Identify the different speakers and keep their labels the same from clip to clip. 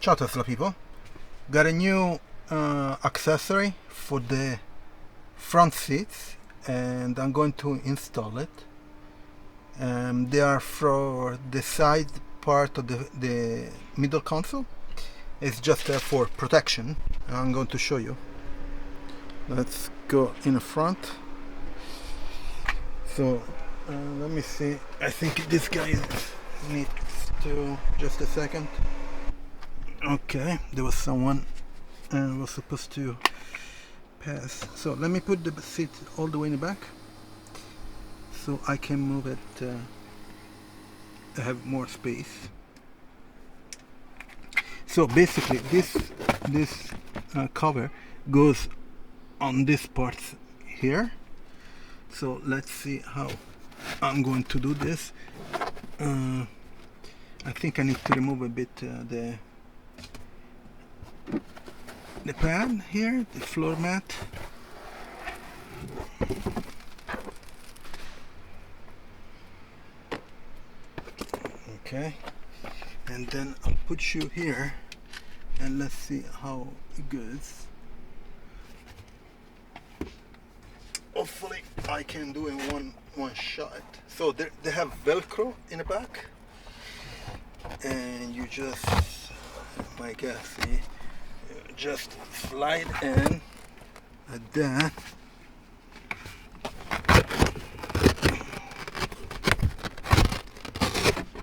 Speaker 1: Ciao Tesla people, got a new accessory for the front seats and I'm going to install it. They are for the side part of the middle console. It's just for protection. I'm going to show you. Let's go in the front. So let me see, I think this guy needs to, just a second. Okay, there was someone was supposed to pass. So let me put the seat all the way in the back so I can move it to have more space. So basically this cover goes on this part here. So let's see how I'm going to do this. I think I need to remove a bit the pad here, the floor mat. Okay, and then I'll put you here and let's see how it goes. Hopefully I can do in one shot. So they have Velcro in the back and you just, my guess, see, just slide in like that.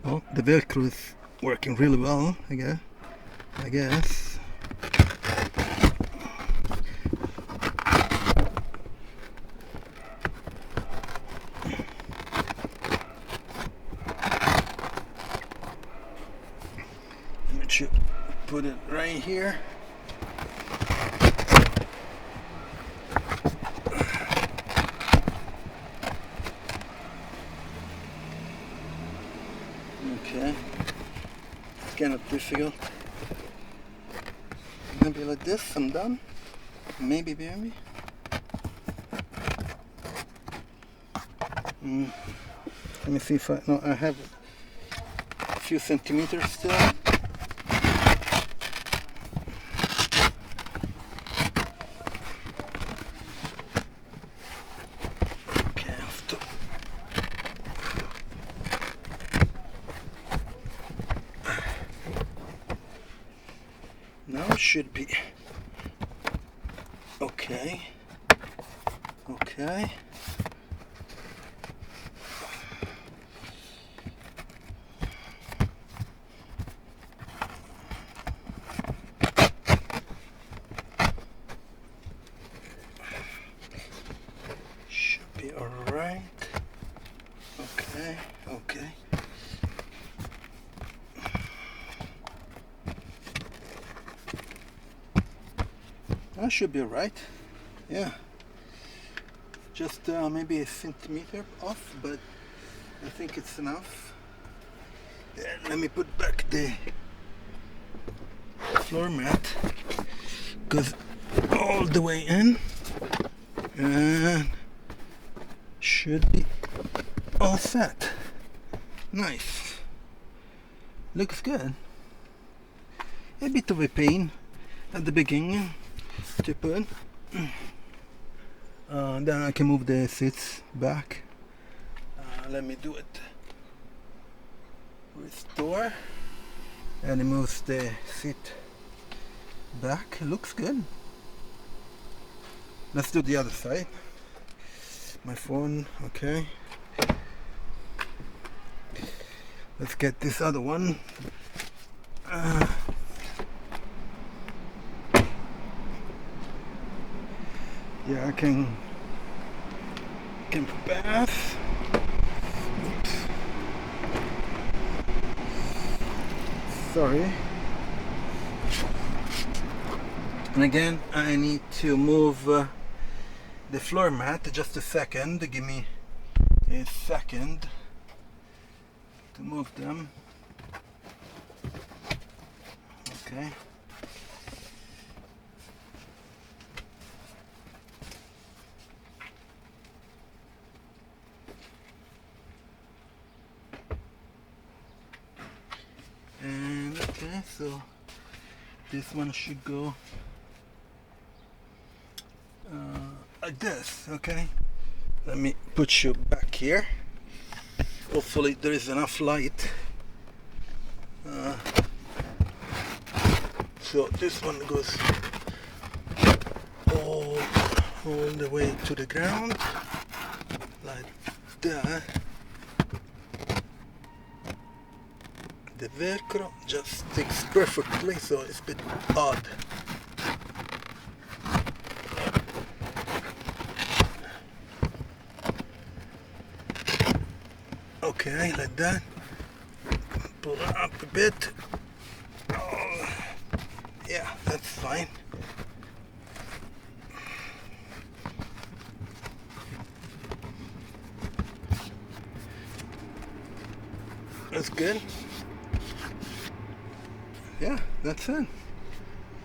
Speaker 1: Oh, the Velcro is working really well, I guess. Let me put it right here. Okay, it's kind of difficult. Maybe like this, I'm done. Maybe. Let me see if I have a few centimeters still. Okay, now it should be okay. Should be all right. Okay. That should be all right. Yeah. Just maybe a centimeter off, but I think it's enough. Then let me put back the floor mat. Goes all the way in and should be all set. Nice. Looks good. A bit of a pain at the beginning to put. Then I can move the seats back. Let me do it. Restore, and it moves the seat back. It looks good. Let's do the other side. My phone, okay. Let's get this other one. Yeah, I can pass. Oops. Sorry. And again, I need to move the floor mat. Just a second. Give me a second to move them. Okay. And okay, so this one should go like this. Okay, let me put you back here. Hopefully there is enough light. So this one goes all the way to the ground like that. The Velcro just sticks perfectly, so it's a bit odd. Okay, like that. Pull it up a bit. Oh, yeah, that's fine. That's good. Yeah, that's it.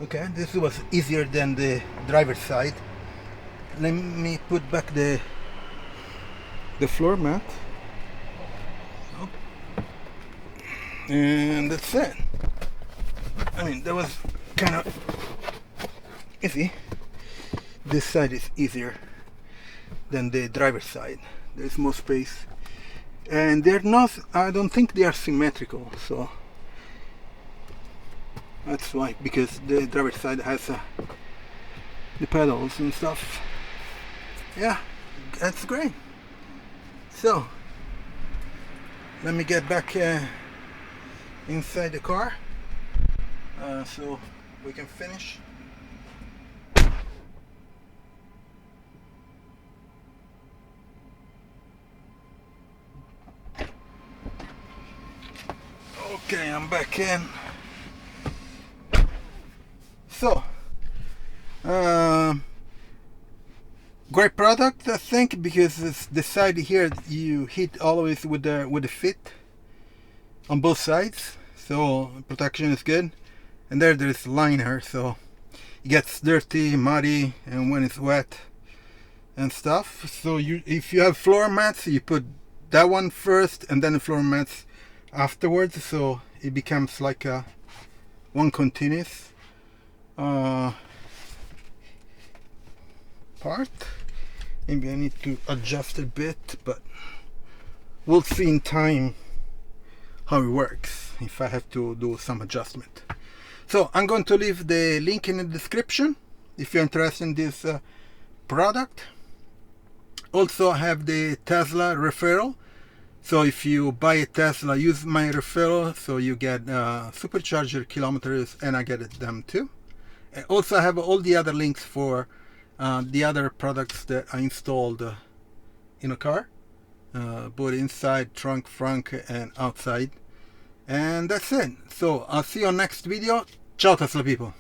Speaker 1: Okay, this was easier than the driver's side. Let me put back the floor mat. Oh. And that's it. I mean, that was kind of easy. This side is easier than the driver's side. There's more space. And they're not, I don't think they are symmetrical, so that's why, because the driver's side has the pedals and stuff. Yeah, that's great. So let me get back inside the car so we can finish. Okay, I'm back in. So, great product, I think, because it's the side here you hit always with the fit on both sides, so protection is good. And there's liner, so it gets dirty, muddy, and when it's wet and stuff. So if you have floor mats, you put that one first, and then the floor mats afterwards, so it becomes like one continuous part. Maybe I need to adjust a bit, but we'll see in time how it works if I have to do some adjustment. So I'm going to leave the link in the description if you're interested in this product. Also I have the Tesla referral. So if you buy a Tesla, use my referral, so you get Supercharger kilometers, and I get them too. And also I have all the other links for the other products that I installed in a car, both inside, trunk, frunk, and outside. And that's it. So I'll see you on next video. Ciao Tesla people.